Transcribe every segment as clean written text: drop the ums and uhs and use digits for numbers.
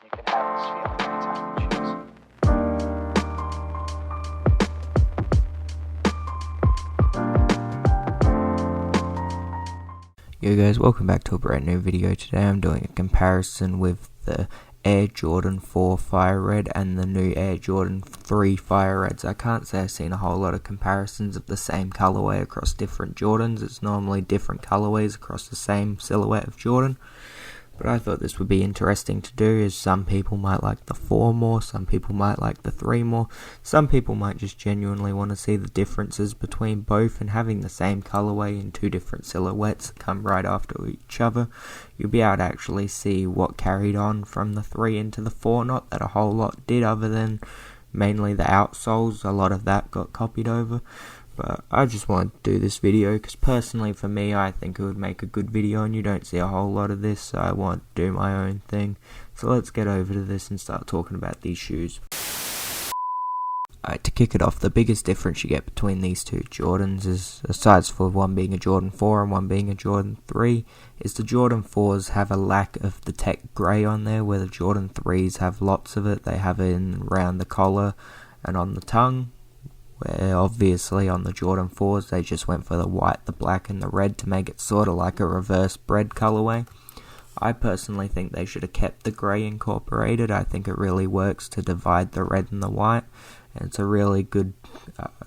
you can have this feeling anytime you choose. Yo guys, welcome back to a brand new video. Today I'm doing a comparison with the Air Jordan 4 Fire Red and the new Air Jordan 3 Fire Reds. I can't say I've seen a whole lot of comparisons of the same colorway across different Jordans. It's normally different colorways across the same silhouette of Jordan. But I thought this would be interesting to do, as some people might like the 4 more, some people might like the 3 more, some people might just genuinely want to see the differences between both, and having the same colorway in two different silhouettes that come right after each other, you'll be able to actually see what carried on from the 3 into the 4, not that a whole lot did other than mainly the outsoles. A lot of that got copied over. But I just wanted to do this video because personally for me, I think it would make a good video, and you don't see a whole lot of this, so I want to do my own thing. So let's get over to this and start talking about these shoes. Alright, to kick it off, the biggest difference you get between these two Jordans is, aside for one being a Jordan 4 and one being a Jordan 3, is the Jordan 4s have a lack of the tech grey on there, where the Jordan 3s have lots of it. They have it around the collar and on the tongue, where obviously on the Jordan 4s they just went for the white, the black and the red to make it sort of like a reverse bread colorway. I personally think they should have kept the grey incorporated. I think it really works to divide the red and the white, and it's a really good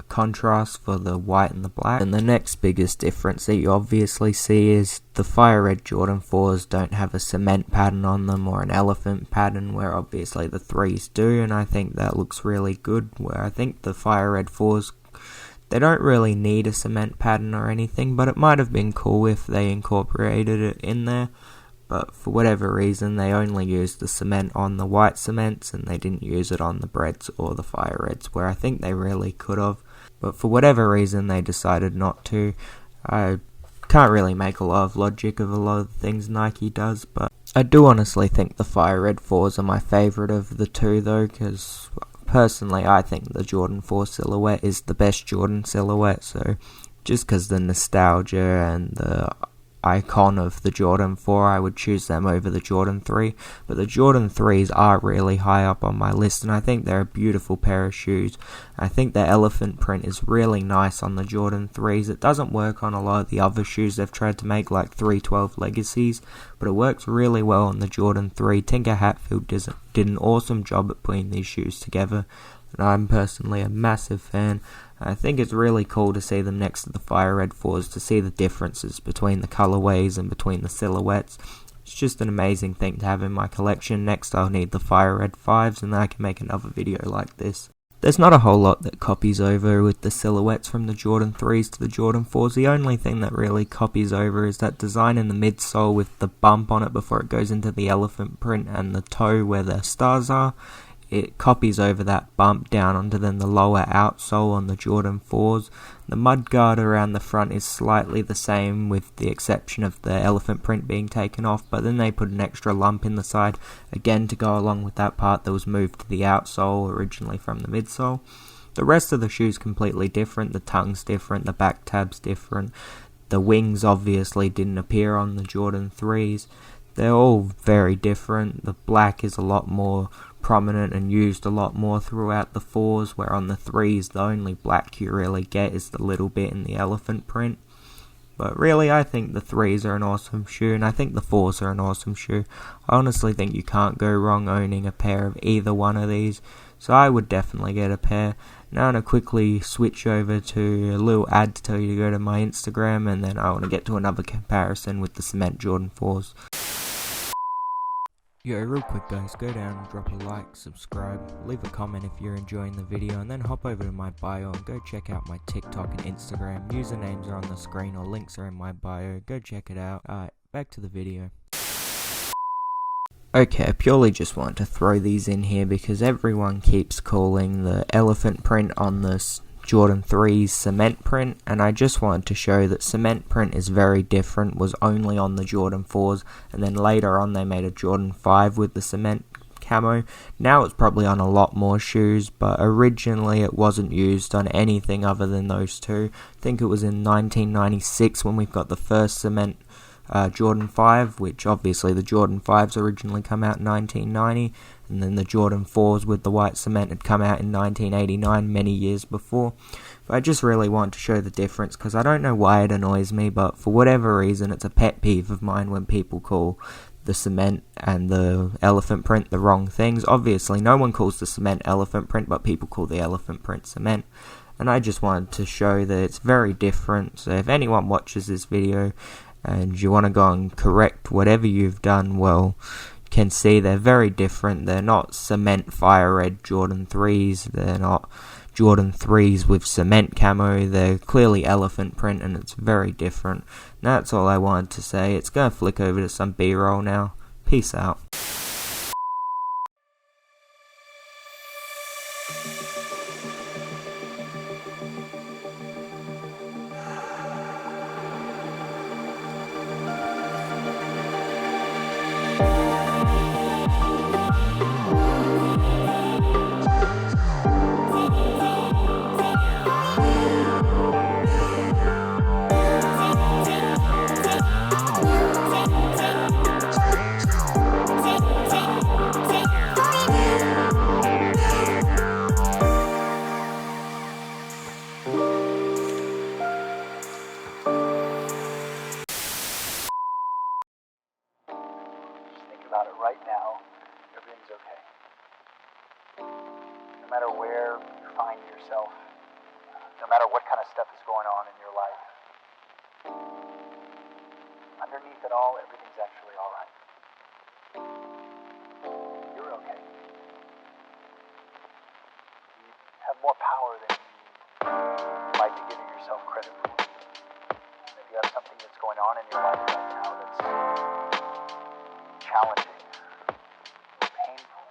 contrast for the white and the black. And the next biggest difference that you obviously see is the Fire Red Jordan 4s don't have a cement pattern on them or an elephant pattern, where obviously the 3s do, and I think that looks really good. Where I think the Fire Red 4s, they don't really need a cement pattern or anything, but it might have been cool if they incorporated it in there. But for whatever reason, they only used the cement on the white cements, and they didn't use it on the Breds or the Fire Reds, where I think they really could have. But for whatever reason, they decided not to. I can't really make a lot of logic of a lot of the things Nike does, but I do honestly think the Fire Red 4s are my favourite of the two, though, because personally I think the Jordan 4 silhouette is the best Jordan silhouette. So just because the nostalgia and the icon of the Jordan 4, I would choose them over the Jordan 3, but the Jordan 3s are really high up on my list, and I think they're a beautiful pair of shoes. I think the elephant print is really nice on the Jordan 3s. It doesn't work on a lot of the other shoes they've tried to make, like 312 Legacies, but it works really well on the Jordan 3. Tinker Hatfield did an awesome job at putting these shoes together, and I'm personally a massive fan. I think it's really cool to see them next to the Fire Red 4s, to see the differences between the colorways and between the silhouettes. It's just an amazing thing to have in my collection. Next I'll need the Fire Red 5s, and then I can make another video like this. There's not a whole lot that copies over with the silhouettes from the Jordan 3s to the Jordan 4s. The only thing that really copies over is that design in the midsole with the bump on it before it goes into the elephant print, and the toe where the stars are. It copies over that bump down onto then the lower outsole on the Jordan 4s. The mudguard around the front is slightly the same, with the exception of the elephant print being taken off, but then they put an extra lump in the side, again to go along with that part that was moved to the outsole originally from the midsole. The rest of the shoe's completely different. The tongue's different, the back tab's different. The wings obviously didn't appear on the Jordan 3s. They're all very different. The black is a lot more prominent and used a lot more throughout the 4s, where on the 3s the only black you really get is the little bit in the elephant print. But really, I think the 3s are an awesome shoe, and I think the 4s are an awesome shoe. I honestly think you can't go wrong owning a pair of either one of these, so I would definitely get a pair. Now I'm going to quickly switch over to a little ad to tell you to go to my Instagram, and then I want to get to another comparison with the cement Jordan 4s. Yo, real quick guys, go down and drop a like, subscribe, leave a comment if you're enjoying the video, and then hop over to my bio and go check out my TikTok and Instagram. Usernames are on the screen or links are in my bio. Go check it out. Alright, back to the video. Okay, I purely just wanted to throw these in here because everyone keeps calling the elephant print on this Jordan 3's cement print, and I just wanted to show that cement print is very different, was only on the Jordan 4s, and then later on they made a Jordan 5 with the cement camo. Now it's probably on a lot more shoes, but originally it wasn't used on anything other than those two. I think it was in 1996 when we got the first cement Jordan 5, which obviously the Jordan 5s originally come out in 1990, and then the Jordan 4s with the white cement had come out in 1989, many years before. But I just really want to show the difference, because I don't know why it annoys me, but for whatever reason it's a pet peeve of mine when people call the cement and the elephant print the wrong things. Obviously no one calls the cement elephant print, but people call the elephant print cement. And I just wanted to show that it's very different. So if anyone watches this video and you want to go and correct whatever you've done, well, you can see they're very different. They're not cement fire red Jordan 3s. They're not Jordan 3s with cement camo. They're clearly elephant print, and it's very different. And that's all I wanted to say. It's going to flick over to some B-roll now. Peace out. Think about it right now. Everything's okay. No matter where you find yourself, no matter what kind of stuff is going on in your life, underneath it all, everything's actually all right. You're okay. You have more power than you might be giving yourself credit for. If you have something that's going on in your life right now that's challenging, painful,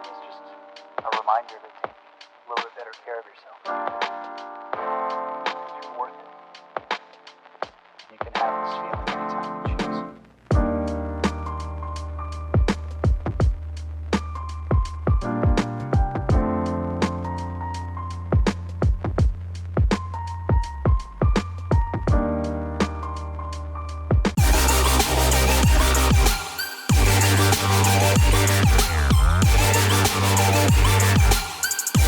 it's just a reminder to take a little bit better care of yourself.